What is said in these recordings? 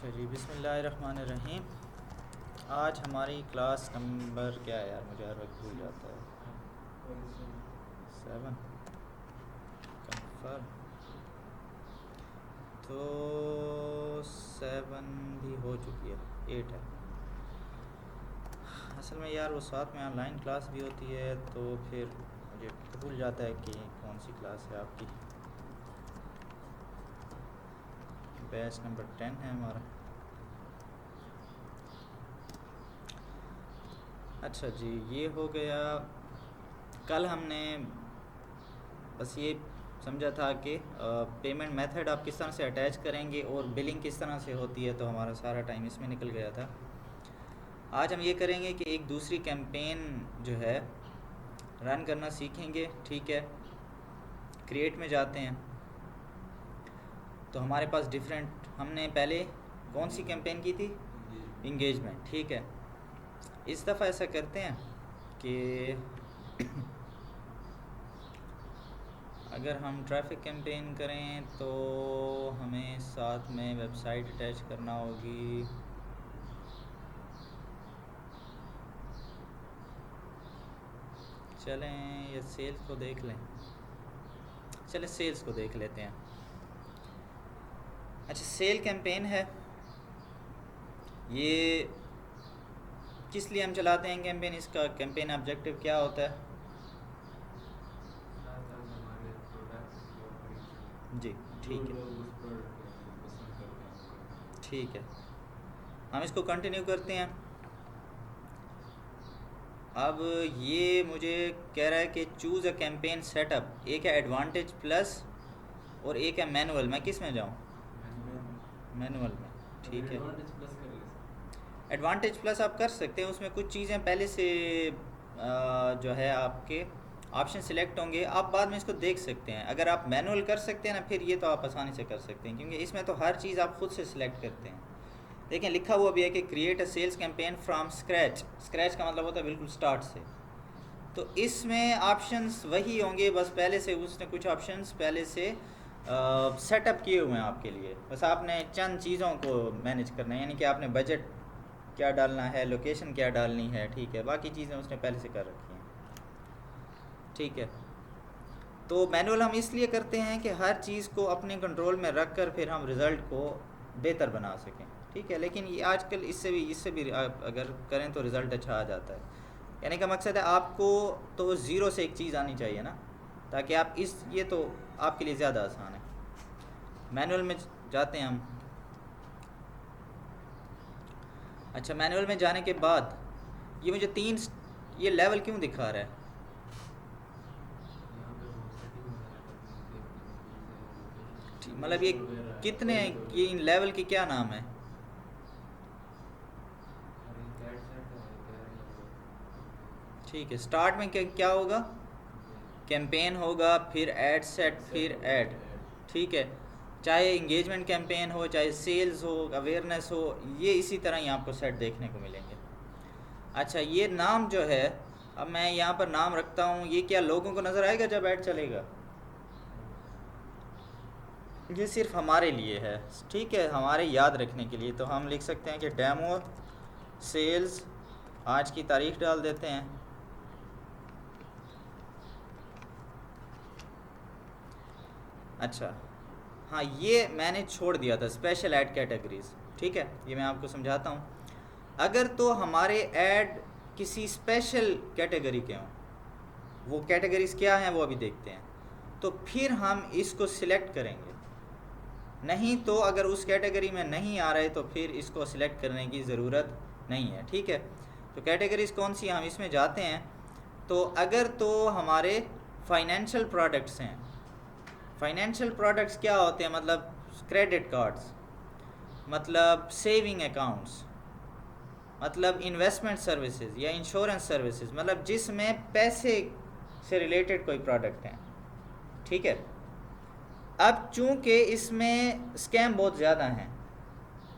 अच्छा जी, बिस्मिल्लाहिर्रहमानिर्रहीम। आज हमारी क्लास नंबर क्या है यार, मुझे हर वक्त भूल जाता है। 7 कंफर्म। तो 7 भी हो चुकी है, 8 है। असल में यार वो साथ में ऑनलाइन क्लास भी होती है, तो फिर मुझे भूल जाता है कि कौन सी क्लास है आपकी। बैच नंबर 10 है हमारा। अच्छा जी, ये हो गया। कल हमने बस ये समझा था कि पेमेंट मेथड आप किस तरह से अटैच करेंगे और बिलिंग किस तरह से होती है, तो हमारा सारा टाइम इसमें निकल गया था। आज हम ये करेंगे कि एक दूसरी कैंपेन जो है रन करना सीखेंगे। ठीक है, क्रिएट में जाते हैं तो हमारे पास डिफरेंट, हमने पहले कौन सी कैंपेन की थी? इंगेजमेंट। ठीक है, इस दफ़ा ऐसा करते हैं कि अगर हम ट्रैफिक कैंपेन करें तो हमें साथ में वेबसाइट अटैच करना होगी। चलें ये सेल्स को देख लें। चलें सेल्स को देख लेते हैं। अच्छा, सेल कैंपेन है ये। किस लिए हम चलाते हैं कैंपेन? इसका कैंपेन ऑब्जेक्टिव क्या होता है? जी ठीक है, ठीक है, हम इसको कंटिन्यू करते हैं। अब ये मुझे कह रहा है कि चूज़ अ कैंपेन सेटअप। एक है एडवांटेज प्लस और एक है मैनुअल। मैं किस में जाऊँ? मैनुअल में। ठीक है, एडवांटेज प्लस आप कर सकते हैं। उसमें कुछ चीज़ें पहले से जो है आपके ऑप्शन सिलेक्ट होंगे, आप बाद में इसको देख सकते हैं। अगर आप मैनुअल कर सकते हैं ना, फिर ये तो आप आसानी से कर सकते हैं, क्योंकि इसमें तो हर चीज़ आप खुद से सिलेक्ट करते हैं। देखें, लिखा हुआ भी है कि create a sales campaign from scratch. Scratch का मतलब होता है बिल्कुल स्टार्ट से। तो इसमें ऑप्शंस वही होंगे, बस पहले से उसने कुछ ऑप्शंस पहले से सेटअप किए हुए हैं आपके लिए। बस आपने चंद चीज़ों को मैनेज करना है, यानी कि आपने बजट क्या डालना है, लोकेशन क्या डालनी है। ठीक है, बाकी चीज़ें उसने पहले से कर रखी हैं। ठीक है, तो मैनुअल हम इसलिए करते हैं कि हर चीज़ को अपने कंट्रोल में रख कर फिर हम रिज़ल्ट को बेहतर बना सकें। ठीक है, लेकिन ये आजकल इससे भी आप अगर करें तो रिज़ल्ट अच्छा आ जाता है। कहने का मकसद है आपको तो ज़ीरो से एक चीज़ आनी चाहिए ना, ताकि आप ये तो आपके लिए ज़्यादा आसान है। मैनुअल में जाते हैं हम। अच्छा, मैनुअल में जाने के बाद ये मुझे ये लेवल क्यों दिखा रहा है? मतलब ये कितने, ये इन लेवल के क्या नाम है? ठीक है, स्टार्ट में क्या होगा? कैंपेन होगा, फिर ऐड सेट, फिर ऐड। ठीक है, चाहे इंगेजमेंट कैंपेन हो, चाहे सेल्स हो, अवेयरनेस हो, ये इसी तरह ही आपको सेट देखने को मिलेंगे। अच्छा, ये नाम जो है, अब मैं यहाँ पर नाम रखता हूँ, ये क्या लोगों को नज़र आएगा जब ऐड चलेगा? ये सिर्फ हमारे लिए है। ठीक है, हमारे याद रखने के लिए। तो हम लिख सकते हैं कि डेमो सेल्स, आज की तारीख डाल देते हैं। अच्छा, हाँ, ये मैंने छोड़ दिया था स्पेशल ऐड कैटेगरीज। ठीक है, ये मैं आपको समझाता हूँ। अगर तो हमारे ऐड किसी स्पेशल कैटेगरी के हों, वो कैटेगरीज क्या हैं वो अभी देखते हैं, तो फिर हम इसको सिलेक्ट करेंगे। नहीं तो अगर उस कैटेगरी में नहीं आ रहे तो फिर इसको सिलेक्ट करने की ज़रूरत नहीं है। ठीक है, तो कैटेगरीज कौन सी, हम इसमें जाते हैं। तो अगर तो हमारे फाइनेंशियल प्रोडक्ट्स हैं, फाइनेंशियल प्रोडक्ट्स क्या होते हैं? मतलब क्रेडिट कार्ड्स, मतलब सेविंग अकाउंट्स, मतलब इन्वेस्टमेंट सर्विसेज या इंश्योरेंस सर्विसेज, मतलब जिसमें पैसे से रिलेटेड कोई प्रोडक्ट हैं। ठीक है, अब चूंकि इसमें स्कैम बहुत ज़्यादा हैं,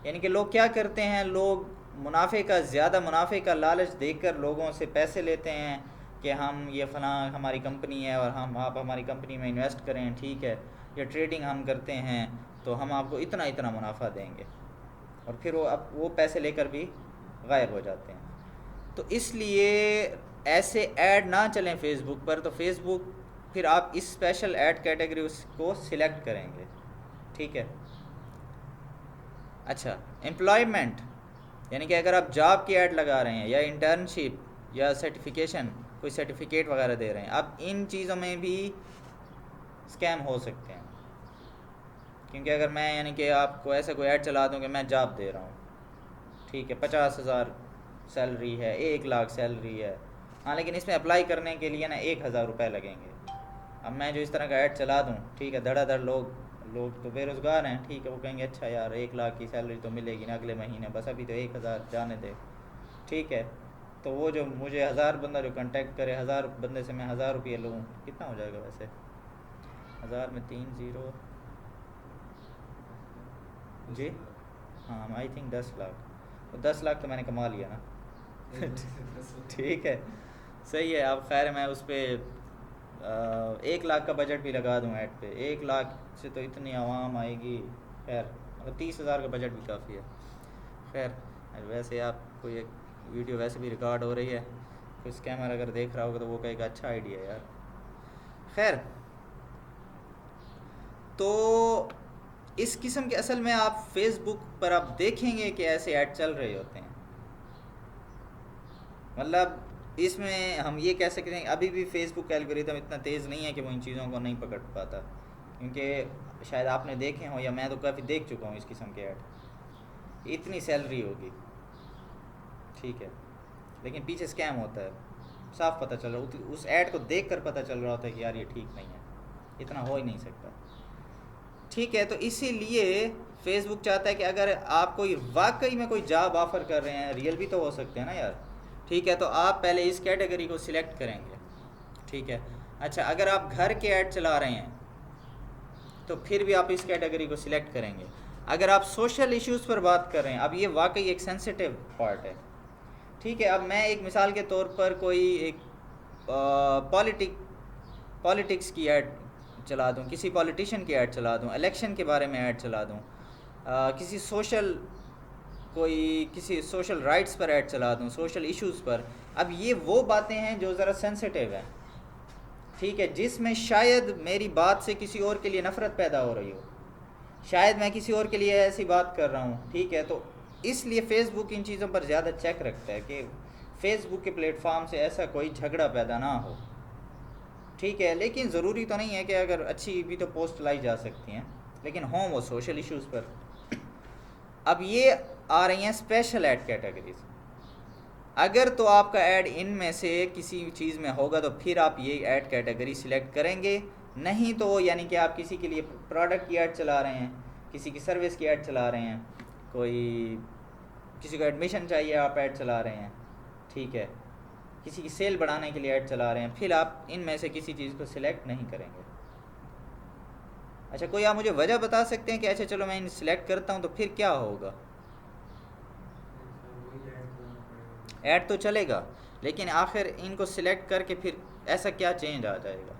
यानी कि लोग क्या करते हैं, लोग मुनाफे का, ज़्यादा मुनाफे का लालच देकर लोगों से पैसे लेते हैं कि हम ये फ़लाँ हमारी कंपनी है और आप हमारी कंपनी में इन्वेस्ट करें। ठीक है, या ट्रेडिंग हम करते हैं तो हम आपको इतना इतना मुनाफा देंगे। और फिर वो पैसे लेकर भी गायब हो जाते हैं। तो इसलिए ऐसे ऐड ना चलें फेसबुक पर। तो फेसबुक फिर आप इस स्पेशल ऐड कैटेगरी को सिलेक्ट करेंगे, ठीक है। अच्छा, एम्प्लॉयमेंट यानी कि अगर आप जॉब की ऐड लगा रहे हैं या इंटर्नशिप या सर्टिफिकेशन, कोई सर्टिफिकेट वगैरह दे रहे हैं, अब इन चीज़ों में भी स्कैम हो सकते हैं। क्योंकि अगर मैं यानी कि आपको ऐसा कोई ऐड चला दूँ कि मैं जॉब दे रहा हूँ, ठीक है, 50,000 सैलरी है, 1 लाख सैलरी है, हाँ, लेकिन इसमें अप्लाई करने के लिए ना 1,000 रुपये लगेंगे। अब मैं जो इस तरह का ऐड चला दूँ, ठीक है, धड़ाधड़ लोग तो बेरोज़गार हैं, ठीक है, वो कहेंगे अच्छा यार 1 लाख की सैलरी तो मिलेगी ना अगले महीने, बस अभी तो 1,000 जाने दे, ठीक है। तो वो जो मुझे 1,000 बंदा जो कांटेक्ट करे, 1,000 बंदे से मैं 1,000 रुपये लूँ, कितना हो जाएगा वैसे? 1,000 में 3 ज़ीरो जी, हाँ, आई थिंक 10 लाख। तो 10 लाख तो मैंने कमा लिया ना। ठीक है, सही है। अब खैर मैं उस पर 1 लाख का बजट भी लगा दूँ ऐड पे, 1 लाख से तो इतनी आवाम आएगी। खैर मतलब 30,000 का बजट भी काफ़ी है। खैर वैसे आपको ये वीडियो वैसे भी रिकॉर्ड हो रही है, कोई स्कैमर अगर देख रहा होगा तो वो कहेगा अच्छा आइडिया यार। खैर, तो इस किस्म के असल में आप फेसबुक पर आप देखेंगे कि ऐसे ऐड चल रहे होते हैं। मतलब इसमें हम ये कह सकते हैं अभी भी फेसबुक का एल्गोरिथम इतना तेज़ नहीं है कि वो इन चीज़ों को नहीं पकड़ पाता, क्योंकि शायद आपने देखे हो या मैं तो काफ़ी देख चुका हूँ इस किस्म के ऐड। इतनी सैलरी होगी, ठीक है, लेकिन पीछे स्कैम होता है, साफ पता चल रहा, उस ऐड को देख कर पता चल रहा होता है कि यार ये ठीक नहीं है, इतना हो ही नहीं सकता, ठीक है। तो इसीलिए फेसबुक चाहता है कि अगर आप कोई वाकई में कोई जॉब ऑफ़र कर रहे हैं, रियल भी तो हो सकते हैं ना यार, ठीक है, तो आप पहले इस कैटेगरी को सिलेक्ट करेंगे, ठीक है। अच्छा, अगर आप घर के ऐड चला रहे हैं तो फिर भी आप इस कैटेगरी को सिलेक्ट करेंगे। अगर आप सोशल इश्यूज़ पर बात कर रहे हैं, अब ये वाकई एक सेंसिटिव पार्ट है, ठीक है। अब मैं एक मिसाल के तौर पर कोई एक पॉलिटिक्स की ऐड चला दूं, किसी पॉलिटिशियन की ऐड चला दूं, इलेक्शन के बारे में ऐड चला दूं, किसी सोशल राइट्स पर ऐड चला दूं, सोशल इश्यूज़ पर। अब ये वो बातें हैं जो ज़रा सेंसिटिव हैं, ठीक है, जिसमें शायद मेरी बात से किसी और के लिए नफ़रत पैदा हो रही हो, शायद मैं किसी और के लिए ऐसी बात कर रहा हूँ, ठीक है। तो इसलिए फ़ेसबुक इन चीज़ों पर ज़्यादा चेक रखता है कि फ़ेसबुक के प्लेटफॉर्म से ऐसा कोई झगड़ा पैदा ना हो, ठीक है। लेकिन ज़रूरी तो नहीं है कि अगर अच्छी भी तो पोस्ट लाई जा सकती हैं, लेकिन हों वो सोशल इश्यूज़ पर। अब ये आ रही हैं स्पेशल ऐड कैटेगरीज। अगर तो आपका ऐड इनमें से किसी चीज़ में होगा तो फिर आप ये ऐड कैटेगरी सिलेक्ट करेंगे, नहीं तो यानी कि आप किसी के लिए प्रोडक्ट की ऐड चला रहे हैं, किसी की सर्विस की ऐड चला रहे हैं, किसी को एडमिशन चाहिए आप ऐड चला रहे हैं, ठीक है, किसी की सेल बढ़ाने के लिए ऐड चला रहे हैं, फिर आप इनमें से किसी चीज़ को सिलेक्ट नहीं करेंगे। अच्छा, कोई आप मुझे वजह बता सकते हैं कि अच्छा चलो मैं इन सिलेक्ट करता हूँ तो फिर क्या होगा? ऐड तो चलेगा, लेकिन आखिर इनको सिलेक्ट करके फिर ऐसा क्या चेंज आ जाएगा?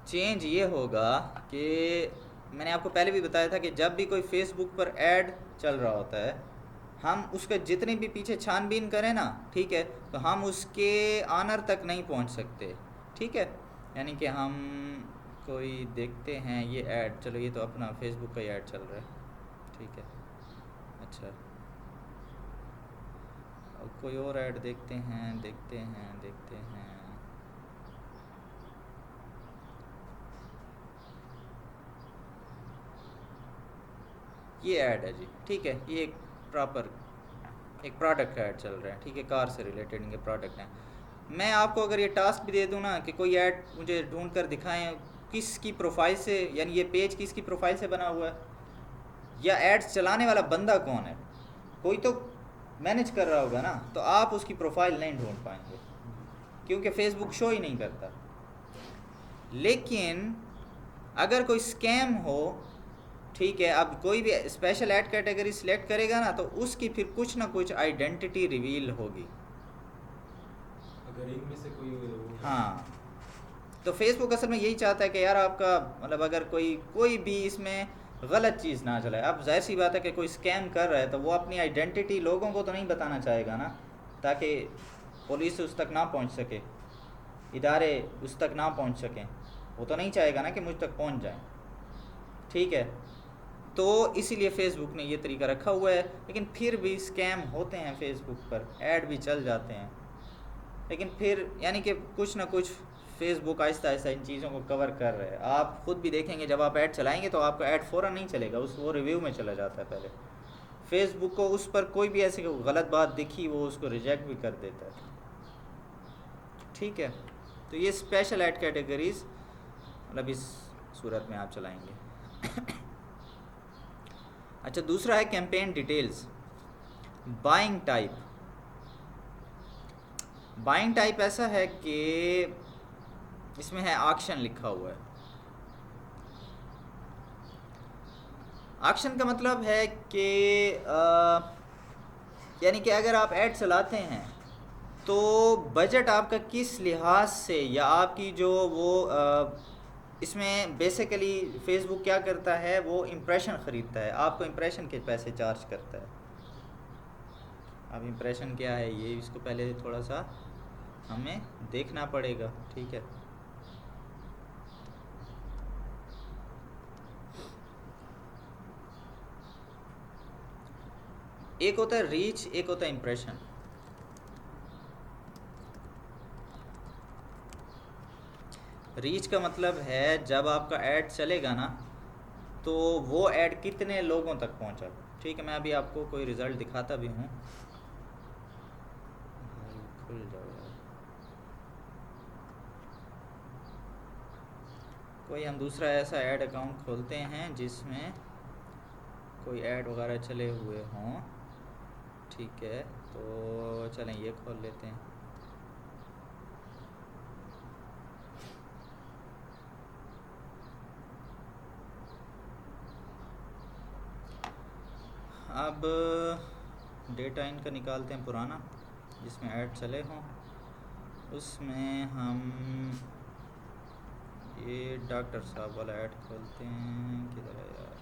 चेंज ये होगा कि मैंने आपको पहले भी बताया था कि जब भी कोई फेसबुक पर ऐड चल रहा होता है, हम उसके जितनी भी पीछे छानबीन करें ना, ठीक है, तो हम उसके आनर तक नहीं पहुंच सकते, ठीक है। यानी कि हम कोई देखते हैं ये ऐड, चलो ये तो अपना फेसबुक का ही ऐड चल रहा है, ठीक है। अच्छा, अब कोई और ऐड देखते हैं। ये ऐड है जी, ठीक है, ये एक प्रोडक्ट का ऐड चल रहा है, ठीक है, कार से रिलेटेड इनके प्रोडक्ट हैं। मैं आपको अगर ये टास्क भी दे दूँ ना कि कोई ऐड मुझे ढूंढ कर दिखाएं किसकी प्रोफाइल से, यानी ये पेज किसकी प्रोफाइल से बना हुआ है, या एड्स चलाने वाला बंदा कौन है, कोई तो मैनेज कर रहा होगा ना, तो आप उसकी प्रोफाइल नहीं ढूंढ पाएंगे क्योंकि फेसबुक शो ही नहीं करता। लेकिन अगर कोई स्कैम हो, ठीक है, अब कोई भी स्पेशल ऐड कैटेगरी सिलेक्ट करेगा ना तो उसकी फिर कुछ ना कुछ आइडेंटिटी रिवील होगी, अगर इनमें से कोई हाँ। तो फेसबुक असल में यही चाहता है कि यार आपका मतलब अगर कोई भी इसमें गलत चीज़ ना चलाए। अब जाहिर सी बात है कि कोई स्कैम कर रहा है तो वो अपनी आइडेंटिटी लोगों को तो नहीं बताना चाहेगा ना, ताकि पुलिस उस तक ना पहुंच सके, इदारे उस तक ना पहुंच सकें। वो तो नहीं चाहेगा ना कि मुझ तक पहुंच जाए, ठीक है। तो इसीलिए फ़ेसबुक ने ये तरीका रखा हुआ है। लेकिन फिर भी स्कैम होते हैं फ़ेसबुक पर, ऐड भी चल जाते हैं, लेकिन फिर यानी कि कुछ ना कुछ फ़ेसबुक आहिस्ता आहिस्ता इन चीज़ों को कवर कर रहे हैं। आप ख़ुद भी देखेंगे जब आप ऐड चलाएंगे तो आपका ऐड फ़ौरन नहीं चलेगा, उस वो रिव्यू में चला जाता है पहले। फ़ेसबुक को उस पर कोई भी ऐसी गलत बात दिखी वो उसको रिजेक्ट भी कर देता है, ठीक है। तो ये स्पेशल ऐड कैटेगरीज़ मतलब इस सूरत में आप चलाएंगे। अच्छा, दूसरा है campaign details. Buying type, buying type ऐसा है कि इसमें है ऑक्शन लिखा हुआ है। ऑक्शन का मतलब है कि यानी कि अगर आप ऐड चलाते हैं तो बजट आपका किस लिहाज से, या आपकी जो वो इसमें बेसिकली फ़ेसबुक क्या करता है, वो इम्प्रेशन ख़रीदता है, आपको इम्प्रेशन के पैसे चार्ज करता है। अब इम्प्रेशन क्या है ये, इसको पहले थोड़ा सा हमें देखना पड़ेगा, ठीक है। एक होता है रीच, एक होता है इम्प्रेशन। रीच का मतलब है जब आपका ऐड चलेगा ना तो वो ऐड कितने लोगों तक पहुंचा, ठीक है। मैं अभी आपको कोई रिज़ल्ट दिखाता भी हूँ, खुल जाएगा। कोई हम दूसरा ऐसा ऐड अकाउंट खोलते हैं जिसमें कोई ऐड वगैरह चले हुए हों, ठीक है। तो चलें ये खोल लेते हैं। अब डेटा इनका निकालते हैं पुराना जिसमें ऐड चले हों। उसमें हम ये डॉक्टर साहब वाला ऐड खोलते हैं, किधर है यार।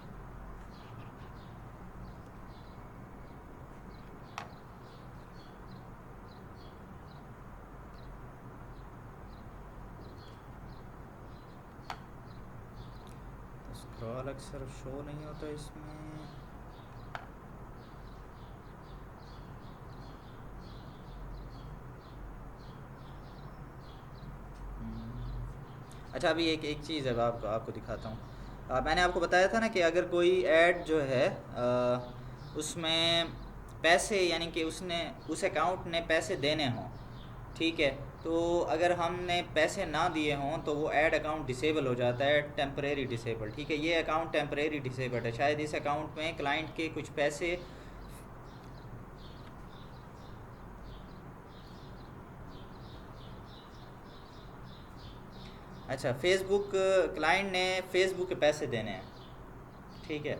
स्क्रॉल अक्सर शो नहीं होता इसमें। अच्छा, अभी एक चीज़ है आपको दिखाता हूँ। मैंने आपको बताया था ना कि अगर कोई ऐड जो है उसमें पैसे यानी कि उसने उस अकाउंट ने पैसे देने हों, ठीक है। तो अगर हमने पैसे ना दिए हों तो वो ऐड अकाउंट डिसेबल हो जाता है, टेम्परेरी डिसेबल, ठीक है। ये अकाउंट टेम्परेरी डिसेबल है, शायद इस अकाउंट में क्लाइंट के कुछ पैसे अच्छा, फ़ेसबुक क्लाइंट ने फ़ेसबुक के पैसे देने हैं, ठीक है।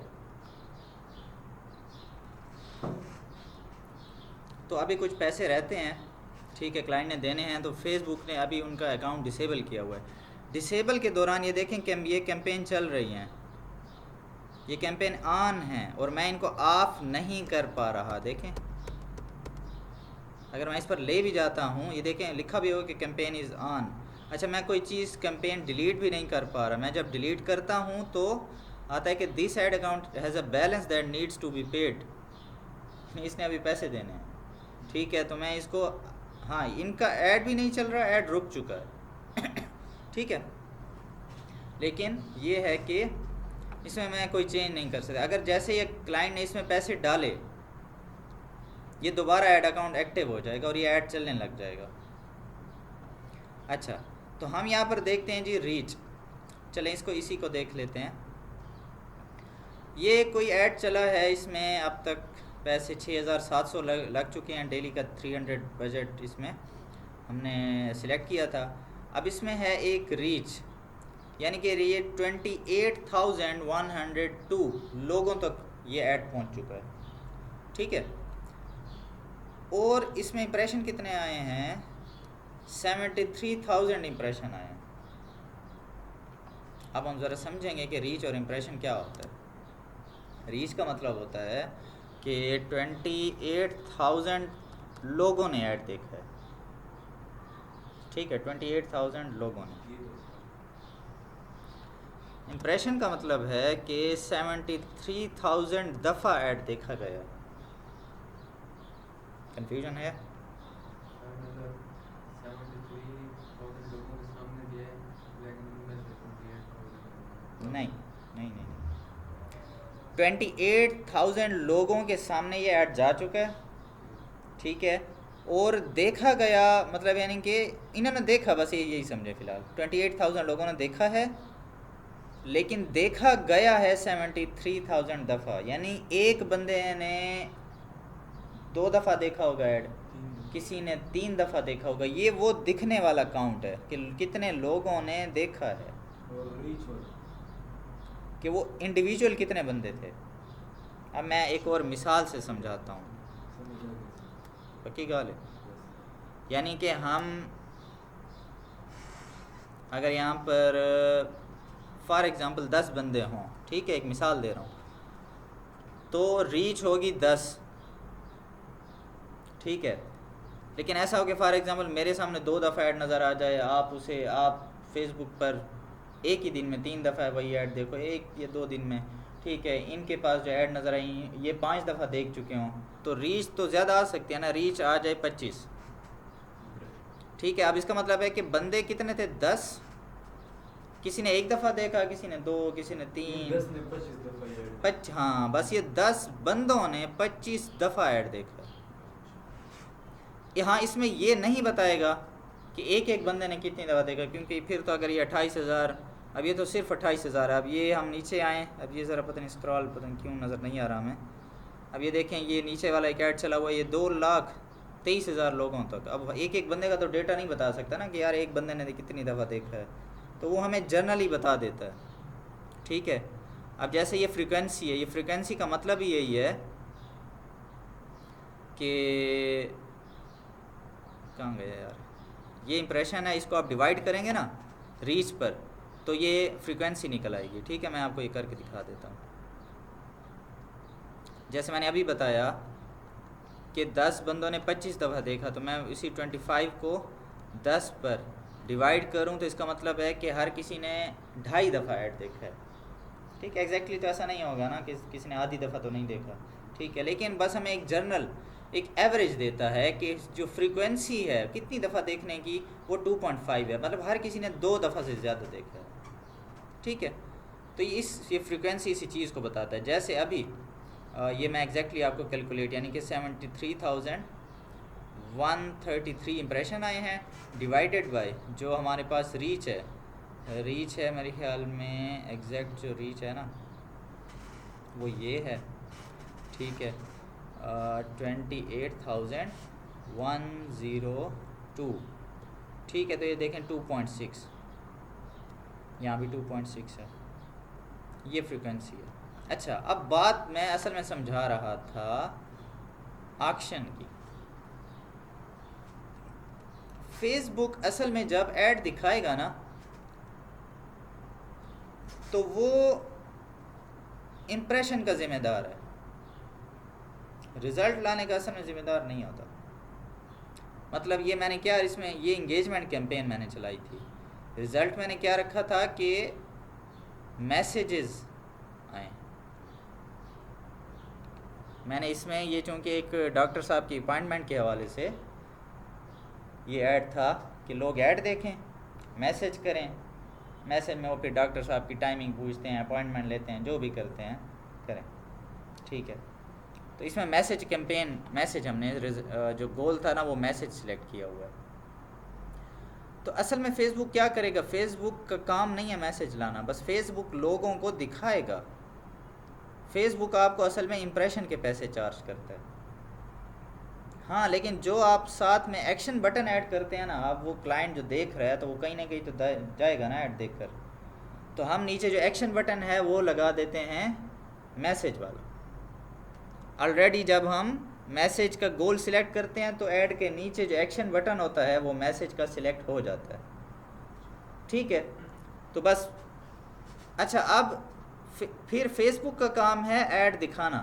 तो अभी कुछ पैसे रहते हैं, ठीक है, क्लाइंट ने देने हैं, तो फ़ेसबुक ने अभी उनका अकाउंट डिसेबल किया हुआ है। डिसेबल के दौरान ये देखें कि ये कैंपेन चल रही हैं, ये कैंपेन ऑन है और मैं इनको ऑफ नहीं कर पा रहा। देखें, अगर मैं इस पर ले भी जाता हूँ, ये देखें लिखा भी होगा कि कैंपेन इज़ ऑन। अच्छा, मैं कोई चीज़ कैंपेन डिलीट भी नहीं कर पा रहा। मैं जब डिलीट करता हूँ तो आता है कि this ad account has a balance that needs to be paid, इसने अभी पैसे देने हैं, ठीक है। तो मैं इसको, हाँ, इनका ऐड भी नहीं चल रहा, ऐड रुक चुका है, ठीक है। लेकिन ये है कि इसमें मैं कोई चेंज नहीं कर सकता। अगर जैसे ये क्लाइंट ने इसमें पैसे डाले, ये दोबारा ऐड अकाउंट एक्टिव हो जाएगा और ये ऐड चलने लग जाएगा। अच्छा, तो हम यहाँ पर देखते हैं जी रीच। चलें इसको इसी को देख लेते हैं। ये कोई ऐड चला है, इसमें अब तक पैसे 6700 लग चुके हैं। डेली का 300 बजट इसमें हमने सिलेक्ट किया था। अब इसमें है एक रीच, यानी कि ये 28,102 लोगों तक ये ऐड पहुंच चुका है, ठीक है। और इसमें इंप्रेशन कितने आए हैं? 73,000 इंप्रेशन आए हैं। अब हम ज़रा समझेंगे कि रीच और इंप्रेशन क्या होता है। रीच का मतलब होता है कि 28,000 लोगों ने ऐड देखा है, ठीक है, 28,000 लोगों ने। ये तो इम्प्रेशन का मतलब है कि 73,000 दफ़ा ऐड देखा गया। कंफ्यूजन है? सर मतलब 73,000 लोगों के सामने दिया है, लेकिन उनमें से 28,000 नहीं नहीं नहीं, 28,000 लोगों के सामने ये ऐड जा चुका है, ठीक है, और देखा गया मतलब यानी कि इन्होंने देखा, बस ये यही समझे फ़िलहाल। 28,000 लोगों ने देखा है, लेकिन देखा गया है 73,000 दफ़ा, यानी एक बंदे ने 2 दफ़ा देखा होगा ऐड, किसी ने 3 दफ़ा देखा होगा। ये वो दिखने वाला काउंट है कि कितने लोगों ने देखा है, और रीच हो कि वो इंडिविजुअल कितने बंदे थे। अब मैं एक और मिसाल से समझाता हूँ, समझ आ गया पक्की गाल है। बस। यानी कि हम अगर यहाँ पर फॉर एग्ज़ाम्पल 10 बंदे हों, ठीक है, एक मिसाल दे रहा हूँ, तो रीच होगी 10, ठीक है। लेकिन ऐसा हो कि फॉर एग्ज़ाम्पल मेरे सामने 2 दफ़ा ऐड नज़र आ जाए, आप फेसबुक पर एक ही दिन में 3 दफ़ा वही ऐड देखो, एक या 2 दिन में, ठीक है, इनके पास जो ऐड नज़र आई ये 5 दफ़ा देख चुके हों, तो रीच तो ज़्यादा आ सकती है ना, रीच आ जाए 25, ठीक है। अब इसका मतलब है कि बंदे कितने थे, 10, किसी ने 1 दफ़ा देखा, किसी ने 2, किसी ने 3, 10 ने 25 दफा ये हाँ, बस ये 10 बंदों ने 25 दफ़ा ऐड देखा। यहाँ इसमें ये नहीं बताएगा कि एक एक बंदे ने कितनी दफ़ा देखा, क्योंकि फिर तो अगर ये 28,000, अब ये तो सिर्फ 28,000 है। अब ये हम नीचे आएँ, अब ये ज़रा पता नहीं स्क्रॉल पता नहीं क्यों नज़र नहीं आ रहा हमें। अब ये देखें, ये नीचे वाला एक ऐड चला हुआ है, ये 2,23,000 लोगों तक। अब एक एक बंदे का तो डेटा नहीं बता सकता ना कि यार एक बंदे ने कितनी दफ़ा देखा है, तो वो हमें जनरली बता देता है, ठीक है। अब जैसे ये फ्रीक्वेंसी है, ये फ्रीक्वेंसी का मतलब ही यही है कि कहाँ गया यार, ये इंप्रेशन है, इसको आप डिवाइड करेंगे ना रीच पर, तो ये फ्रीक्वेंसी निकल आएगी, ठीक है। मैं आपको ये करके दिखा देता हूँ। जैसे मैंने अभी बताया कि 10 बंदों ने 25 दफ़ा देखा, तो मैं इसी 25 को 10 पर डिवाइड करूँ तो इसका मतलब है कि हर किसी ने 2.5 दफ़ा ऐड देखा है, ठीक है। एग्जैक्टली तो ऐसा नहीं होगा ना कि किसी ने आधी दफ़ा तो नहीं देखा, ठीक है, लेकिन बस हमें एक जनरल एक एवरेज देता है कि जो फ्रीक्वेंसी है कितनी दफ़ा देखने की, वो 2.5 है, मतलब हर किसी ने 2 दफ़ा से ज़्यादा देखा है, ठीक है। तो ये फ्रीक्वेंसी इसी चीज़ को बताता है। जैसे अभी ये मैं एग्जैक्टली आपको कैलकुलेट, यानी कि 73,133 इंप्रेशन आए हैं, डिवाइडेड बाय जो हमारे पास रीच है मेरे ख्याल में एग्जैक्ट जो रीच है ना वो ये है, ठीक है, 28,102, ठीक है। तो ये देखें 2.6, यहाँ भी 2.6 है, ये फ्रीक्वेंसी है। अच्छा, अब बात मैं असल में समझा रहा था ऑक्शन की। फेसबुक असल में जब ऐड दिखाएगा ना, तो वो इंप्रेशन का ज़िम्मेदार है, रिज़ल्ट लाने का असल में ज़िम्मेदार नहीं होता। मतलब ये मैंने क्या, इसमें ये इंगेजमेंट कैंपेन मैंने चलाई थी, रिज़ल्ट मैंने क्या रखा था कि मैसेजेस आए। मैंने इसमें ये चूँकि एक डॉक्टर साहब की अपॉइंटमेंट के हवाले से ये ऐड था कि लोग ऐड देखें, मैसेज करें, मैसेज में वो फिर डॉक्टर साहब की टाइमिंग पूछते हैं, अपॉइंटमेंट लेते हैं, जो भी करते हैं करें, ठीक है। तो इसमें मैसेज कैंपेन, मैसेज हमने जो गोल था ना वो मैसेज सिलेक्ट किया हुआ है। तो असल में फ़ेसबुक क्या करेगा, फ़ेसबुक का काम नहीं है मैसेज लाना, बस फ़ेसबुक लोगों को दिखाएगा। फ़ेसबुक आपको असल में इंप्रेशन के पैसे चार्ज करता है, हाँ, लेकिन जो आप साथ में एक्शन बटन ऐड करते हैं ना, आप वो क्लाइंट जो देख रहा है तो वो कहीं ना कहीं तो जाएगा ना ऐड देखकर। तो हम नीचे जो एक्शन बटन है वो लगा देते हैं मैसेज वाला। ऑलरेडी जब हम मैसेज का गोल सिलेक्ट करते हैं तो ऐड के नीचे जो एक्शन बटन होता है वो मैसेज का सिलेक्ट हो जाता है, ठीक है। तो बस अच्छा, अब फिर फेसबुक का काम है ऐड दिखाना,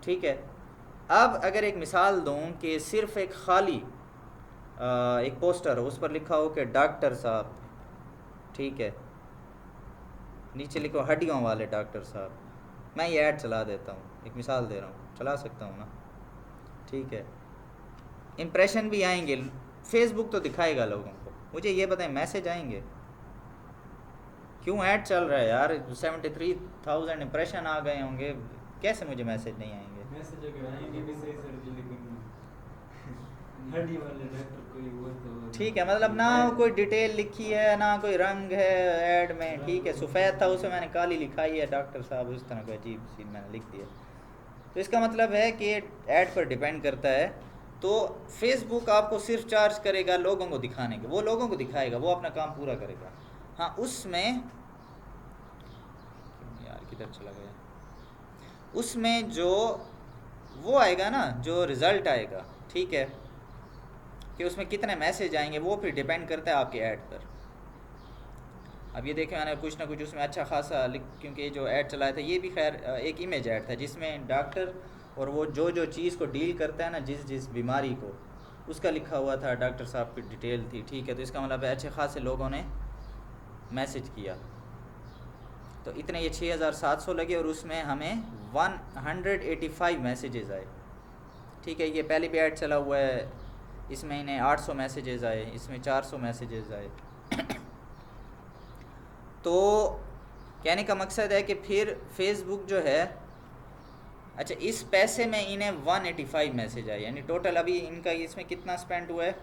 ठीक है। अब अगर एक मिसाल दूं कि सिर्फ एक खाली एक पोस्टर हो, उस पर लिखा हो कि डॉक्टर साहब, ठीक है, नीचे लिखो हड्डियों वाले डॉक्टर साहब, मैं ये ऐड चला देता हूँ, एक मिसाल दे रहा हूँ, चला सकता हूँ ना, ठीक है। इम्प्रेशन भी आएंगे, फेसबुक तो दिखाएगा लोगों को। मुझे ये बताएं मैसेज आएंगे? क्यों ऐड चल रहा है यार, 73,000 इम्प्रेशन आ गए होंगे, कैसे मुझे मैसेज नहीं आएंगे? मैसेज अगर आएंगे भी सही सर जी, लेकिन हड्डी वाले डॉक्टर कोई वो तो ठीक है, मतलब ना कोई डिटेल लिखी है ना कोई रंग है ऐड में, ठीक है। सफ़ेद था उसे मैंने काली लिखाई है डॉक्टर साहब, उस तरह का अजीब सी मैंने लिख दिया। तो इसका मतलब है कि ऐड पर डिपेंड करता है। तो फेसबुक आपको सिर्फ चार्ज करेगा लोगों को दिखाने के, वो लोगों को दिखाएगा, वो अपना काम पूरा करेगा। हाँ, उसमें यार किधर चला गया, उसमें जो वो आएगा ना, जो रिज़ल्ट आएगा, ठीक है, कि उसमें कितने मैसेज आएंगे, वो फिर डिपेंड करता है आपके ऐड पर। अब ये देखें मैंने कुछ ना कुछ उसमें अच्छा खासा क्योंकि जो ऐड चलाया था ये भी खैर एक इमेज ऐड था जिसमें डॉक्टर और वो जो चीज़ को डील करता है ना, जिस बीमारी को, उसका लिखा हुआ था, डॉक्टर साहब की डिटेल थी, ठीक है। तो इसका मतलब है अच्छे खासे लोगों ने मैसेज किया, तो इतने ये 6,700 लगे और उसमें हमें 185 मैसेजेस आए, ठीक है। ये पहले भी ऐड चला हुआ है, इसमें इन्हें 800 मैसेजेस आए, इसमें 400 मैसेजेस आए। तो कहने का मकसद है कि फिर फेसबुक जो है, अच्छा इस पैसे में इन्हें 185 मैसेज आए, यानी टोटल अभी इनका इसमें कितना स्पेंड हुआ है,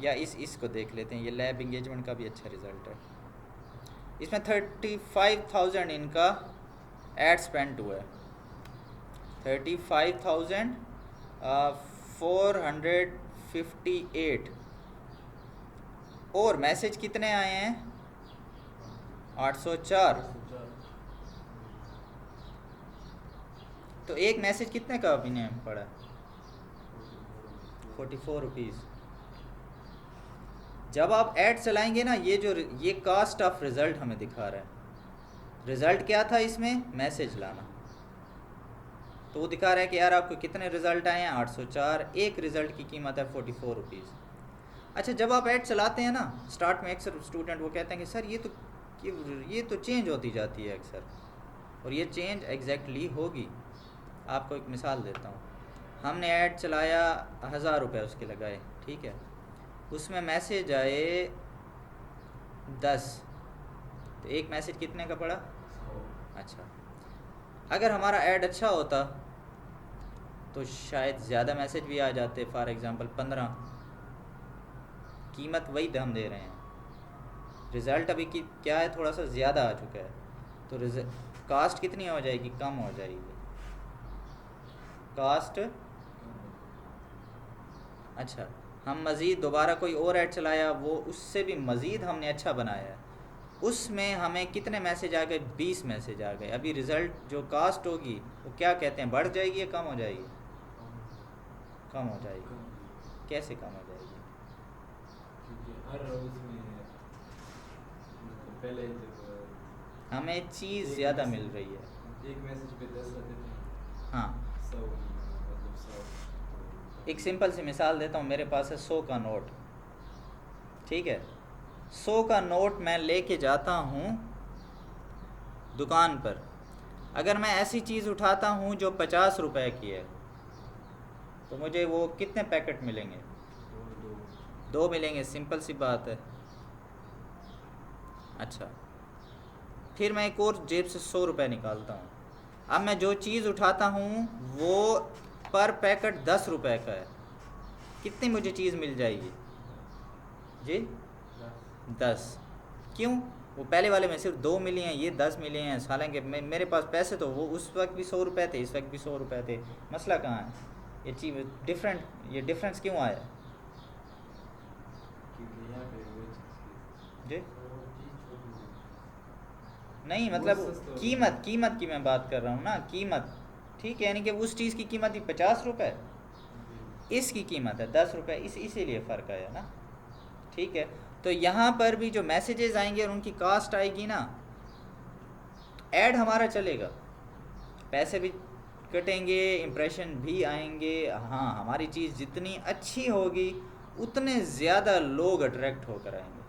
या इसको देख लेते हैं, ये लैब इंगेजमेंट का भी अच्छा रिज़ल्ट है। इसमें 35,000 इनका एड स्पेंड हुआ है, 35,458। और मैसेज कितने आए हैं? 804। तो एक मैसेज कितने का अभी ने पड़ा? 44 रुपीज़। जब आप ऐड चलाएंगे ना, ये कास्ट ऑफ रिज़ल्ट हमें दिखा रहा है। रिज़ल्ट क्या था इसमें? मैसेज लाना। तो वो दिखा रहा है कि यार आपको कितने रिज़ल्ट आए हैं? 804। एक रिज़ल्ट की कीमत है 44 रुपीज़। अच्छा, जब आप ऐड चलाते हैं ना, स्टार्ट में अक्सर स्टूडेंट वो कहते हैं कि सर ये तो चेंज होती जाती है अक्सर, और ये चेंज एग्जैक्टली होगी। आपको एक मिसाल देता हूँ, हमने ऐड चलाया 1000 रुपये उसके लगाए, ठीक है, उसमें मैसेज आए 10, तो एक मैसेज कितने का पड़ा? अच्छा, अगर हमारा ऐड अच्छा होता तो शायद ज़्यादा मैसेज भी आ जाते, फॉर एग्ज़ाम्पल 15। कीमत वही हम दे रहे हैं, रिज़ल्ट अभी की क्या है, थोड़ा सा ज़्यादा आ चुका है, तो कास्ट कितनी हो जाएगी? कम हो जाएगी कास्ट। अच्छा, हम मज़ीद दोबारा कोई और ऐड चलाया, वो उससे भी मज़ीद हमने अच्छा बनाया है, उसमें हमें कितने मैसेज आ गए? 20 मैसेज आ गए। अभी रिज़ल्ट जो कास्ट होगी वो क्या कहते हैं, बढ़ जाएगी या कम हो जाएगी? कम हो जाएगी। कैसे कम हो जाएगी? हर उसमें पहले जब हमें चीज़ ज़्यादा मिल रही है, एक मैसेज पे 10 देते हैं। हाँ, 100 मतलब 100। एक सिंपल सी मिसाल देता हूँ, मेरे पास है 100 का नोट, ठीक है। 100 का नोट मैं लेके जाता हूँ दुकान पर, अगर मैं ऐसी चीज़ उठाता हूँ जो 50 रुपए की है, तो मुझे वो कितने पैकेट मिलेंगे? 2 मिलेंगे, सिंपल सी बात है। अच्छा, फिर मैं एक और जेब से 100 रुपये निकालता हूँ, अब मैं जो चीज़ उठाता हूँ वो पर पैकेट 10 रुपए का है, कितनी मुझे चीज़ मिल जाएगी जी? 10। क्यों? वो पहले वाले में सिर्फ 2 मिली हैं, ये 10 मिले हैं। हालांकि मेरे पास पैसे तो वो उस वक्त भी 100 रुपये थे, इस वक्त भी 100 रुपये थे, मसला कहाँ है? ये चीज़ ये डिफरेंस क्यों आया क्योंकि यहाँ पे वो जी? चीज़ नहीं, मतलब कीमत की मैं बात कर रहा हूँ ना, कीमत, ठीक है, यानी कि उस चीज़ की कीमत ही 50 रुपये, इसकी कीमत है 10 रुपये, इसीलिए फ़र्क आया ना, ठीक है। तो यहाँ पर भी जो मैसेजेस आएंगे और उनकी कास्ट आएगी ना, ऐड हमारा चलेगा, पैसे भी कटेंगे, इम्प्रेशन भी आएंगे। हाँ, हमारी चीज़ जितनी अच्छी होगी उतने ज़्यादा लोग अट्रैक्ट होकर आएंगे।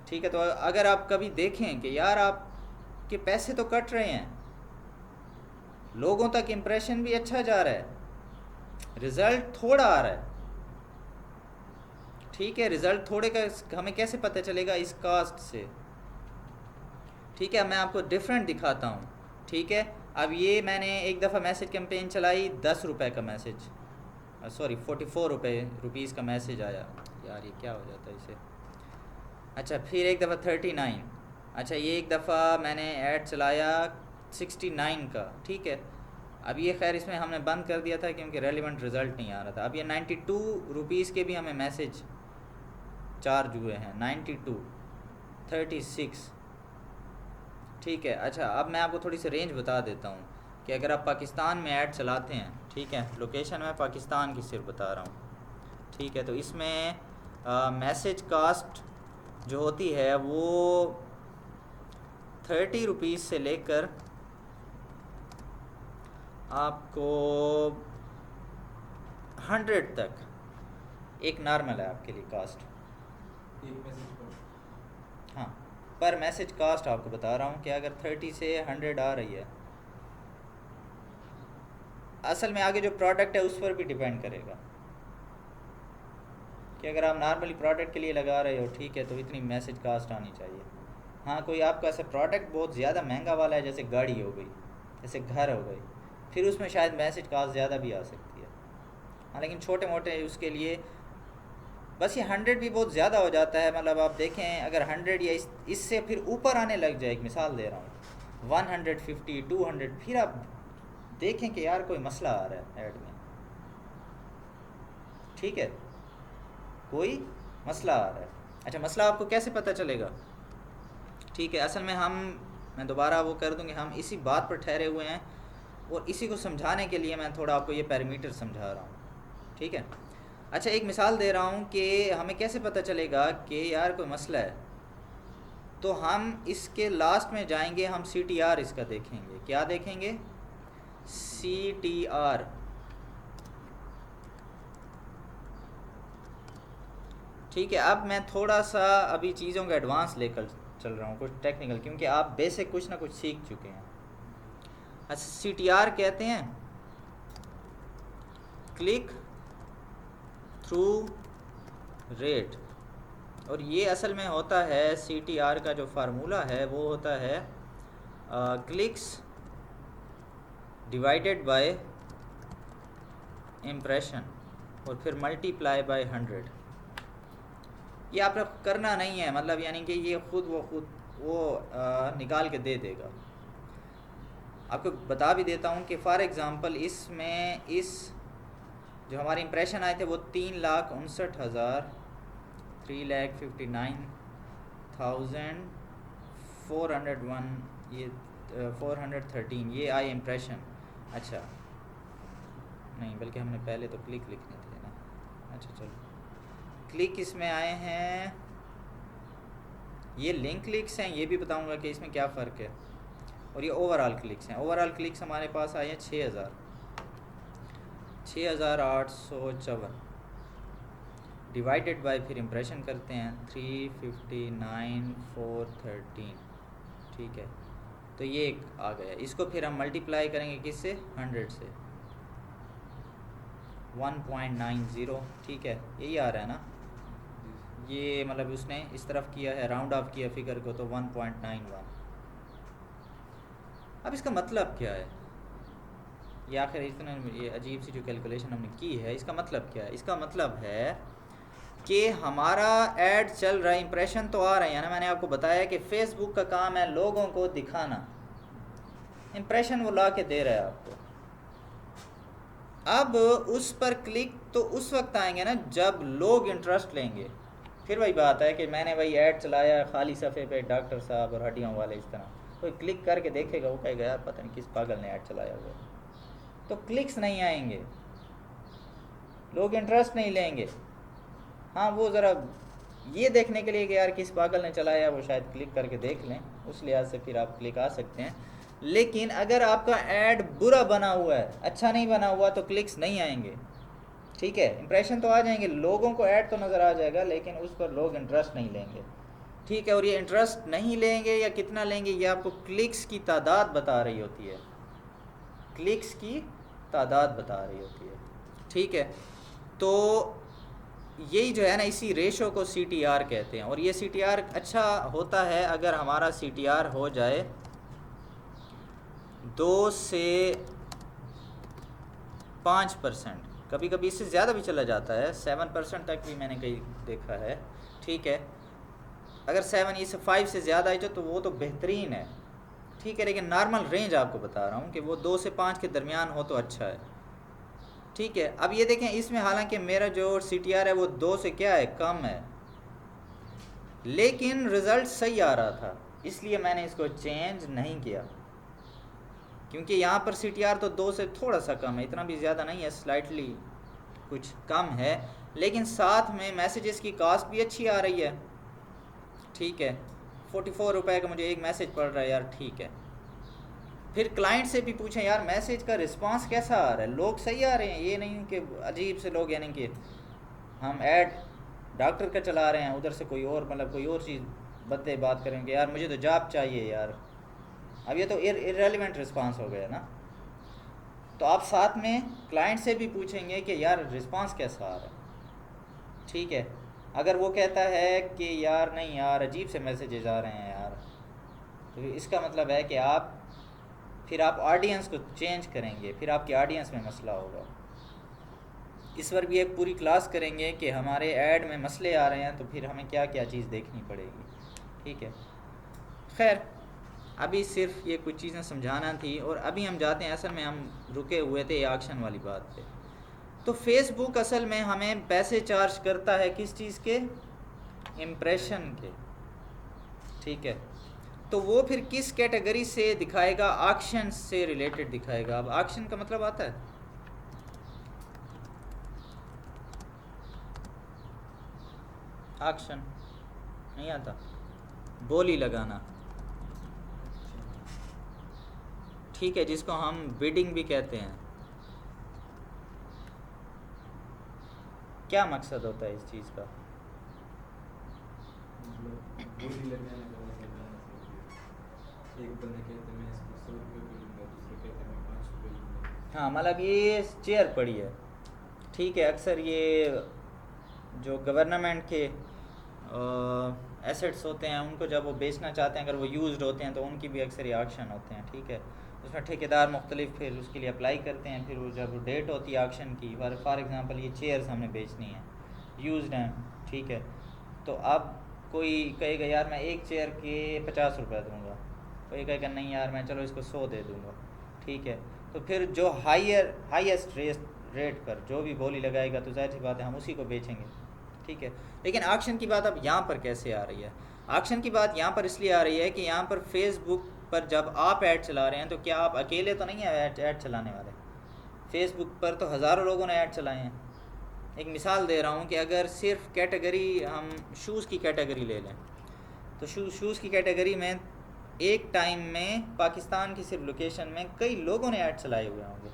ठीक है, तो अगर आप कभी देखें कि यार आपके पैसे तो कट रहे हैं, लोगों तक इम्प्रेशन भी अच्छा जा रहा है, रिज़ल्ट थोड़ा आ रहा है, ठीक है, रिज़ल्ट थोड़े का हमें कैसे पता चलेगा? इस कास्ट से। ठीक है, मैं आपको डिफरेंट दिखाता हूँ। ठीक है, अब ये मैंने एक दफ़ा मैसेज कैंपेन चलाई, 10 रुपये का मैसेज, सॉरी 44 रुपीज़ का मैसेज आया। यार ये क्या हो जाता है इसे। अच्छा, फिर एक दफ़ा 39। अच्छा, ये एक दफ़ा मैंने ऐड चलाया 69 का। ठीक है, अब ये खैर इसमें हमने बंद कर दिया था क्योंकि रेलिवेंट रिज़ल्ट नहीं आ रहा था। अब ये 92 रुपीज़ के भी हमें मैसेज चार्ज हुए हैं, 92, 36। ठीक है, अच्छा अब मैं आपको थोड़ी सी रेंज बता देता हूँ कि अगर आप पाकिस्तान में ऐड चलाते हैं, ठीक है, लोकेशन मैं पाकिस्तान की सिर्फ बता रहा हूँ। ठीक है, तो इसमें मैसेज कास्ट जो होती है वो 30 रुपीज़ से लेकर आपको 100 तक एक नॉर्मल है आपके लिए कास्ट। एक मैसेज पर। हाँ, पर मैसेज कास्ट आपको बता रहा हूँ कि अगर 30 से 100 आ रही है, असल में आगे जो प्रोडक्ट है उस पर भी डिपेंड करेगा कि अगर आप नॉर्मली प्रोडक्ट के लिए लगा रहे हो, ठीक है, तो इतनी मैसेज कास्ट आनी चाहिए। हाँ, कोई आपका ऐसा प्रोडक्ट बहुत ज़्यादा महंगा वाला है, जैसे गाड़ी हो गई, जैसे घर हो गई, फिर उसमें शायद मैसेज कास्ट ज़्यादा भी आ सकती है। हाँ, लेकिन छोटे मोटे उसके लिए बस ये 100 भी बहुत ज़्यादा हो जाता है। मतलब आप देखें अगर 100 या इससे फिर ऊपर आने लग जाए, एक मिसाल दे रहा हूँ, 150, 200, फिर आप देखें कि यार कोई मसला आ रहा है ऐड में। ठीक है, कोई मसला आ रहा है। अच्छा, मसला आपको कैसे पता चलेगा? ठीक है, असल में मैं दोबारा वो कर दूँगी, हम इसी बात पर ठहरे हुए हैं और इसी को समझाने के लिए मैं थोड़ा आपको ये पैरामीटर समझा रहा हूँ। ठीक है, अच्छा एक मिसाल दे रहा हूँ कि हमें कैसे पता चलेगा कि यार कोई मसला है। तो हम इसके लास्ट में जाएंगे, हम CTR इसका देखेंगे। क्या देखेंगे? CTR। ठीक है, अब मैं थोड़ा सा अभी चीज़ों का एडवांस लेकर चल रहा हूँ, कुछ टेक्निकल, क्योंकि आप बेसिक कुछ ना कुछ सीख चुके हैं। अच्छा, CTR कहते हैं क्लिक थ्रू रेट, और ये असल में होता है CTR का जो फार्मूला है वो होता है क्लिक्स डिवाइडेड बाय इम्प्रेशन और फिर मल्टीप्लाई बाय 100। ये आपको करना नहीं है, मतलब यानी कि ये खुद वो निकाल के दे देगा। आपको बता भी देता हूँ कि फॉर एग्ज़ाम्पल इसमें जो हमारे इम्प्रेशन आए थे वो 3,59,000 3,59,401 ये 413 ये आए इम्प्रेशन। अच्छा नहीं, बल्कि हमने पहले तो क्लिक लिखने थे ना। अच्छा चलो, क्लिक इसमें आए हैं, ये लिंक क्लिक्स हैं, ये भी बताऊंगा कि इसमें क्या फ़र्क है, और ये ओवरऑल क्लिक्स हैं। ओवरऑल क्लिक्स हमारे पास आए हैं 6,854 डिवाइडेड बाय फिर इम्प्रेशन करते हैं 359,413। ठीक है, तो ये एक आ गया। इसको फिर हम मल्टीप्लाई करेंगे किससे? 100 से, 1.90। ठीक है, यही आ रहा है ना, ये मतलब उसने इस तरफ किया है, राउंड ऑफ किया फिगर को, तो 1.91। अब इसका मतलब क्या है? ये आखिर इतना ये अजीब सी जो कैलकुलेशन हमने की है, इसका मतलब क्या है? इसका मतलब है कि हमारा ऐड चल रहा है, इंप्रेशन तो आ रहे हैं ना। मैंने आपको बताया कि फेसबुक का काम है लोगों को दिखाना, इंप्रेशन वो ला के दे रहा है आपको। अब उस पर क्लिक तो उस वक्त आएंगे ना जब लोग इंटरेस्ट लेंगे। फिर वही बात है कि मैंने वही ऐड चलाया खाली सफ़े पे, डॉक्टर साहब और हड्डियों वाले, इस तरह कोई क्लिक करके देखेगा, वो कहेगा यार पता नहीं किस पागल ने ऐड चलाया हुआ, तो क्लिक्स नहीं आएंगे, लोग इंटरेस्ट नहीं लेंगे। हाँ, वो ज़रा ये देखने के लिए कि यार किस पागल ने चलाया वो शायद क्लिक करके देख लें, उस लिहाज से फिर आप क्लिक आ सकते हैं। लेकिन अगर आपका ऐड बुरा बना हुआ है, अच्छा नहीं बना हुआ, तो क्लिक्स नहीं आएंगे, ठीक है। इंप्रेशन तो आ जाएंगे, लोगों को ऐड तो नज़र आ जाएगा, लेकिन उस पर लोग इंटरेस्ट नहीं लेंगे, ठीक है। और ये इंटरेस्ट नहीं लेंगे या कितना लेंगे, ये आपको क्लिक्स की तादाद बता रही होती है, क्लिक्स की तादाद बता रही होती है, ठीक है। तो यही जो है ना, इसी रेशो को CTR कहते हैं। और ये CTR अच्छा होता है अगर हमारा CTR हो जाए 2 से 5%, कभी कभी इससे ज़्यादा भी चला जाता है, 7% तक भी मैंने कहीं देखा है, ठीक है। अगर 7 या 5 से ज़्यादा है तो वो तो बेहतरीन है, ठीक है। लेकिन नॉर्मल रेंज आपको बता रहा हूँ कि वो 2 से 5 के दरमियान हो तो अच्छा है, ठीक है। अब ये देखें, इसमें हालांकि मेरा जो CTR है वो 2 से क्या है, कम है, लेकिन रिज़ल्ट सही आ रहा था, इसलिए मैंने इसको चेंज नहीं किया, क्योंकि यहाँ पर CTR तो 2 से थोड़ा सा कम है, इतना भी ज़्यादा नहीं है, स्लाइटली कुछ कम है, लेकिन साथ में मैसेजेस की कास्ट भी अच्छी आ रही है, ठीक है। 44 रुपये का मुझे एक मैसेज पड़ रहा है यार, ठीक है। फिर क्लाइंट से भी पूछें यार मैसेज का रिस्पांस कैसा आ रहा है, लोग सही आ रहे हैं, ये नहीं कि अजीब से लोग, यानी कि हम ऐड डॉक्टर का चला रहे हैं, उधर से कोई और मतलब कोई और चीज़ बदले बात करेंगे, यार मुझे तो जॉब चाहिए यार। अब ये तो इररेलेवेंट रिस्पांस हो गया ना। तो आप साथ में क्लाइंट से भी पूछेंगे कि यार रिस्पांस कैसा आ रहा है, ठीक है। अगर वो कहता है कि यार नहीं यार अजीब से मैसेजेस आ रहे हैं यार, तो इसका मतलब है कि फिर आप ऑडियंस को चेंज करेंगे, फिर आपकी ऑडियंस में मसला होगा। इस पर भी एक पूरी क्लास करेंगे कि हमारे ऐड में मसले आ रहे हैं तो फिर हमें क्या क्या चीज़ देखनी पड़ेगी, ठीक है। खैर अभी सिर्फ ये कुछ चीज़ें समझाना थी, और अभी हम जाते हैं, असल में हम रुके हुए थे ऑक्शन वाली बात पे। तो फेसबुक असल में हमें पैसे चार्ज करता है किस चीज़ के, इम्प्रेशन के, ठीक है। तो वो फिर किस कैटेगरी से दिखाएगा, ऑक्शन से रिलेटेड दिखाएगा। अब ऑक्शन का मतलब आता है, ऑक्शन नहीं आता, बोली लगाना, ठीक है, जिसको हम बिडिंग भी कहते हैं। क्या मकसद होता है इस चीज़ का, बोली लगाने का मतलब है, एक बंदा कहते हैं मैं इसको 100 रुपये पे लूँगा, दूसरे कहते हैं मैं 5 रुपये लूँगा। हाँ मतलब ये चेयर पड़ी है, ठीक है। अक्सर ये जो गवर्नमेंट के एसेट्स होते हैं उनको जब वो बेचना चाहते हैं, अगर वो यूज्ड होते हैं तो उनकी भी अक्सर ये ऑक्शन होते हैं, ठीक है। उसमें ठेकेदार मुख्तलिफ फिर उसके लिए अप्लाई करते हैं, फिर वो जब डेट होती है ऑक्शन की, फॉर एग्ज़ाम्पल ये चेयर्स हमने बेचनी है, यूज्ड हैं, ठीक है। तो अब कोई कहेगा यार मैं एक चेयर के 50 रुपये दूँगा, कोई कहेगा नहीं यार मैं चलो इसको 100 दे दूँगा, ठीक है। तो फिर जो हाईएस्ट रेट पर जो भी बोली लगाएगा तो जाहिर सी बात है हम उसी को बेचेंगे, ठीक है। लेकिन ऑक्शन की बात अब यहाँ पर कैसे आ रही है, ऑक्शन की बात यहाँ पर इसलिए आ रही है कि यहाँ पर फेसबुक पर जब आप ऐड चला रहे हैं तो क्या आप अकेले तो नहीं है ऐड चलाने वाले, फेसबुक पर तो हज़ारों लोगों ने ऐड चलाए हैं। एक मिसाल दे रहा हूँ कि अगर सिर्फ कैटेगरी हम शूज़ की कैटेगरी ले लें, तो शूज़ की कैटेगरी में एक टाइम में पाकिस्तान की सिर्फ लोकेशन में कई लोगों ने ऐड चलाए हुए होंगे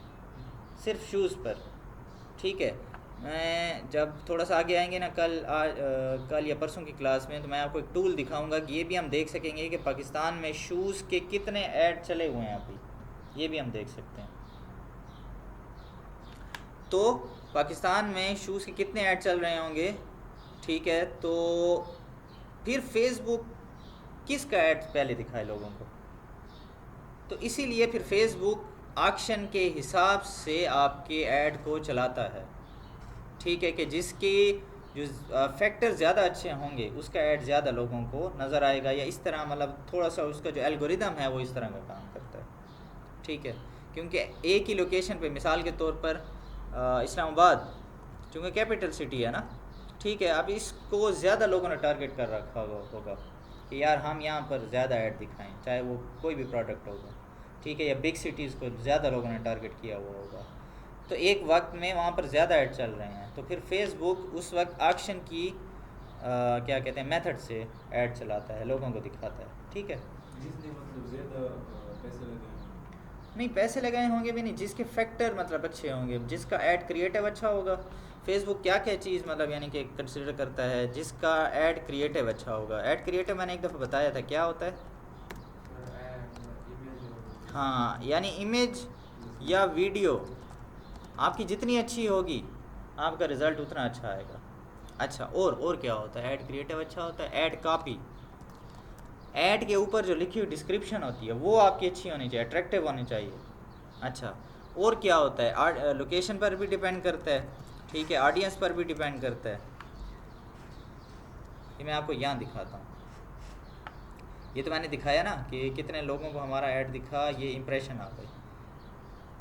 सिर्फ शूज़ पर, ठीक है। मैं जब थोड़ा सा आगे आएंगे ना कल या परसों की क्लास में, तो मैं आपको एक टूल दिखाऊंगा कि ये भी हम देख सकेंगे कि पाकिस्तान में शूज़ के कितने ऐड चले हुए हैं अभी, ये भी हम देख सकते हैं। तो पाकिस्तान में शूज़ के कितने ऐड चल रहे होंगे, ठीक है। तो फिर फेसबुक किसका ऐड पहले दिखाए लोगों को, तो इसीलिए फिर फेसबुक ऑक्शन के हिसाब से आपके ऐड को चलाता है, ठीक है, कि जिसके जो फैक्टर ज़्यादा अच्छे होंगे उसका ऐड ज़्यादा लोगों को नज़र आएगा, या इस तरह मतलब थोड़ा सा उसका जो एल्गोरिदम है वो इस तरह का काम करता है, ठीक है। क्योंकि एक ही लोकेशन पे मिसाल के तौर पर इस्लामाबाद चूँकि कैपिटल सिटी है ना, ठीक है, अब इसको ज़्यादा लोगों ने टारगेट कर रखा होगा कि यार हम यहाँ पर ज़्यादा ऐड दिखाएं, चाहे वो कोई भी प्रोडक्ट होगा, ठीक है, या बिग सिटीज़ को ज़्यादा लोगों ने टारगेट किया हुआ होगा, तो एक वक्त में वहाँ पर ज़्यादा ऐड चल रहे हैं, तो फिर फेसबुक उस वक्त ऑक्शन की क्या कहते हैं मेथड से ऐड चलाता है, लोगों को दिखाता है, ठीक है। जिसने मतलब ज़्यादा पैसे लगाए हैं। नहीं पैसे लगाए होंगे भी नहीं, जिसके फैक्टर मतलब अच्छे होंगे, जिसका ऐड क्रिएटिव अच्छा होगा। फेसबुक क्या क्या चीज़ मतलब यानी कि कंसिडर करता है, जिसका ऐड क्रिएटिव अच्छा होगा। ऐड क्रिएटिव मैंने एक दफ़ा बताया था क्या होता है। इमेज और हाँ, यानी इमेज या वीडियो आपकी जितनी अच्छी होगी आपका रिज़ल्ट उतना अच्छा आएगा। अच्छा, और क्या होता है ऐड क्रिएटिव अच्छा होता है। ऐड कॉपी, ऐड के ऊपर जो लिखी हुई डिस्क्रिप्शन होती है वो आपकी अच्छी होनी चाहिए, अट्रैक्टिव होनी चाहिए। अच्छा, और क्या होता है, लोकेशन पर भी डिपेंड करता है, ठीक है, ऑडियंस पर भी डिपेंड करता है। ये मैं आपको यहाँ दिखाता हूँ। ये तो मैंने दिखाया ना कि कितने लोगों को हमारा ऐड दिखा, ये इंप्रेशन आ गई।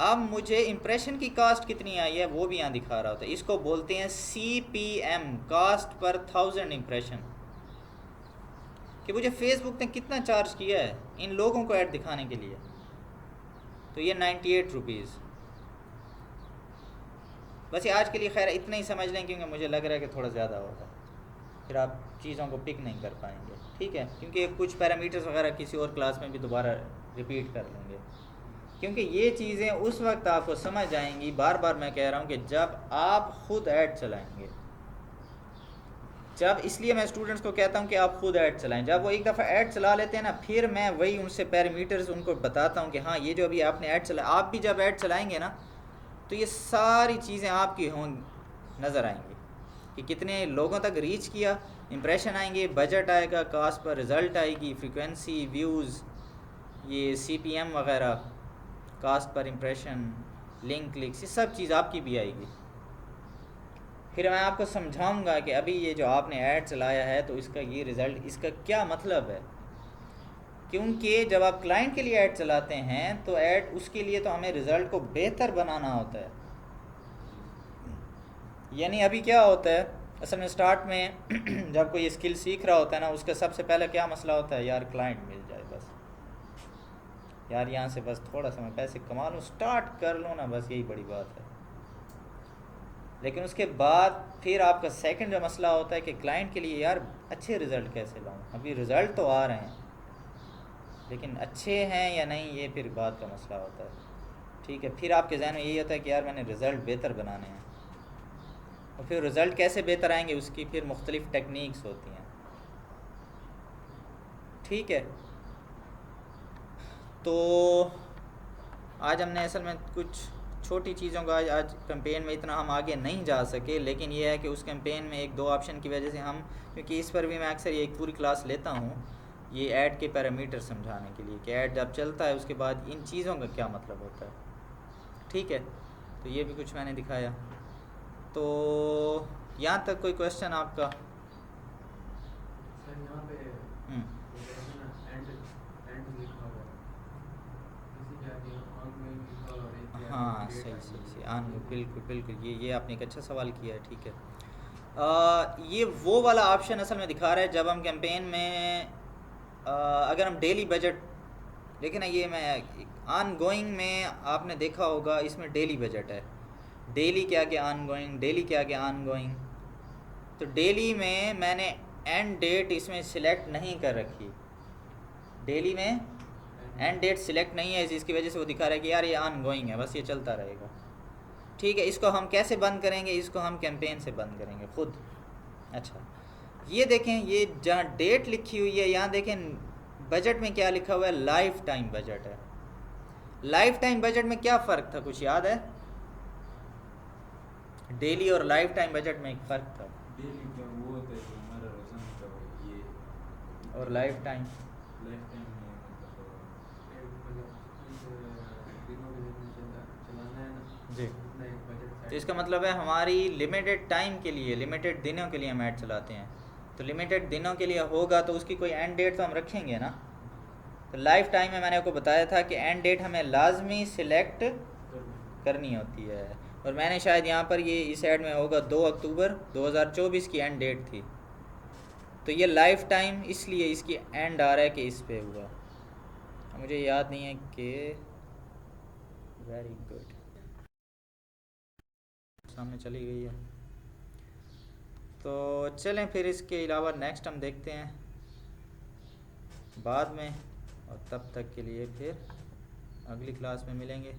अब मुझे इंप्रेशन की कास्ट कितनी आई है वो भी यहाँ दिखा रहा होता है। इसको बोलते हैं CPM, कास्ट पर 1000 इंप्रेशन, कि मुझे फेसबुक ने कितना चार्ज किया है इन लोगों को ऐड दिखाने के लिए। तो ये 98 रुपीज़। बस ये आज के लिए खैर इतना ही समझ लें, क्योंकि मुझे लग रहा है कि थोड़ा ज़्यादा होगा, फिर आप चीज़ों को पिक नहीं कर पाएंगे, ठीक है। क्योंकि कुछ पैरामीटर्स वगैरह किसी और क्लास में भी दोबारा रिपीट कर लेंगे, क्योंकि ये चीज़ें उस वक्त आपको समझ आएंगी। बार बार मैं कह रहा हूँ कि जब आप खुद ऐड चलाएंगे, जब, इसलिए मैं स्टूडेंट्स को कहता हूँ कि आप खुद ऐड चलाएं। जब वो एक दफ़ा ऐड चला लेते हैं ना, फिर मैं वही उनसे पैरामीटर्स उनको बताता हूँ कि हाँ ये जो अभी आपने ऐड चला, आप भी जब ऐड चलाएंगे ना तो ये सारी चीज़ें आपकी हों नज़र आएंगी कि कितने लोगों तक रीच किया, इंप्रेशन आएंगे, बजट आएगा, कास्ट पर रिज़ल्ट आएगी, फ्रीक्वेंसी, व्यूज़, ये CPM वगैरह, कास्ट पर इंप्रेशन, लिंक क्लिक्स, ये सब चीज़ आपकी भी आएगी। फिर मैं आपको समझाऊंगा कि अभी ये जो आपने ऐड चलाया है तो इसका ये रिज़ल्ट, इसका क्या मतलब है। क्योंकि जब आप क्लाइंट के लिए ऐड चलाते हैं तो ऐड, उसके लिए तो हमें रिज़ल्ट को बेहतर बनाना होता है। यानी अभी क्या होता है असल में, स्टार्ट में जब कोई स्किल सीख रहा होता है ना, उसका सबसे पहले क्या मसला होता है, यार क्लाइंट मिल जाए बस, यार यहाँ से बस थोड़ा सा मैं पैसे कमा लूँ, स्टार्ट कर लूँ ना, बस यही बड़ी बात है। लेकिन उसके बाद फिर आपका सेकंड जो मसला होता है कि क्लाइंट के लिए यार अच्छे रिज़ल्ट कैसे लाऊं। अभी रिज़ल्ट तो आ रहे हैं लेकिन अच्छे हैं या नहीं, ये फिर बात का मसला होता है, ठीक है। फिर आपके जहन में यही होता है कि यार मैंने रिज़ल्ट बेहतर बनाने हैं, और फिर रिज़ल्ट कैसे बेहतर आएंगे उसकी फिर मुख्तलिफ़ टेक्निक्स होती हैं, ठीक है। तो आज हमने असल में कुछ छोटी चीज़ों का, आज कैंपेन में इतना हम आगे नहीं जा सके, लेकिन ये है कि उस कैंपेन में एक दो ऑप्शन की वजह से हम, क्योंकि इस पर भी मैं अक्सर ये एक पूरी क्लास लेता हूँ ये ऐड के पैरामीटर समझाने के लिए कि ऐड जब चलता है उसके बाद इन चीज़ों का क्या मतलब होता है, ठीक है। तो ये भी कुछ मैंने दिखाया। तो यहाँ तक कोई क्वेश्चन आपका? सर यहाँ पे हम्म, एंड लिखा हुआ है, किसी के आगे ऑनलाइन लिखा हुआ है, एक के आगे हाँ डेट सही आई सही सही, है, बिल्कुल बिल्कुल, ये आपने एक अच्छा सवाल किया है, ठीक है। ये वो वाला ऑप्शन असल में दिखा रहा है जब हम कैंपेन में, अगर हम डेली बजट, लेकिन ये मैं ऑन गोइंग में आपने देखा होगा इसमें डेली बजट है, डेली के आगे ऑन गोइंग, डेली के आगे ऑन गोइंग। तो डेली में मैंने एंड डेट इसमें सिलेक्ट नहीं कर रखी, डेली में एंड डेट सिलेक्ट नहीं है, जिसकी वजह से वो दिखा रहा है कि यार ये ऑन गोइंग है, बस ये चलता रहेगा, ठीक है। इसको हम कैसे बंद करेंगे, इसको हम कैंपेन से बंद करेंगे खुद। अच्छा, ये देखें, ये जहाँ डेट लिखी हुई है यहाँ देखें बजट में क्या लिखा हुआ है, लाइफ टाइम बजट है। लाइफ टाइम बजट में क्या फ़र्क था, कुछ याद है? डेली और लाइफ टाइम बजट में एक फ़र्क था, डेली का वो होता है जो हमारा रोजाना का वो ये, और लाइफ टाइम, लाइफ टाइम में मतलब दिनों के जितने चलाना है ना, जी। उतना एक बजट तो सेट इसका कर। मतलब है हमारी लिमिटेड टाइम के लिए, लिमिटेड दिनों के लिए हम ऐड चलाते हैं, तो लिमिटेड दिनों के लिए होगा तो उसकी कोई एंड डेट तो हम रखेंगे ना। तो लाइफ टाइम में मैंने आपको बताया था कि एंड डेट हमें लाजमी सिलेक्ट करनी होती है, और मैंने शायद यहाँ पर ये इस ऐड में होगा 2 अक्टूबर 2024 की एंड डेट थी, तो ये लाइफ टाइम इसलिए इसकी एंड आ रहा है कि इस पे हुआ, मुझे याद नहीं है कि, वेरी गुड, सामने चली गई है। तो चलें फिर इसके अलावा नेक्स्ट हम देखते हैं बाद में, और तब तक के लिए फिर अगली क्लास में मिलेंगे।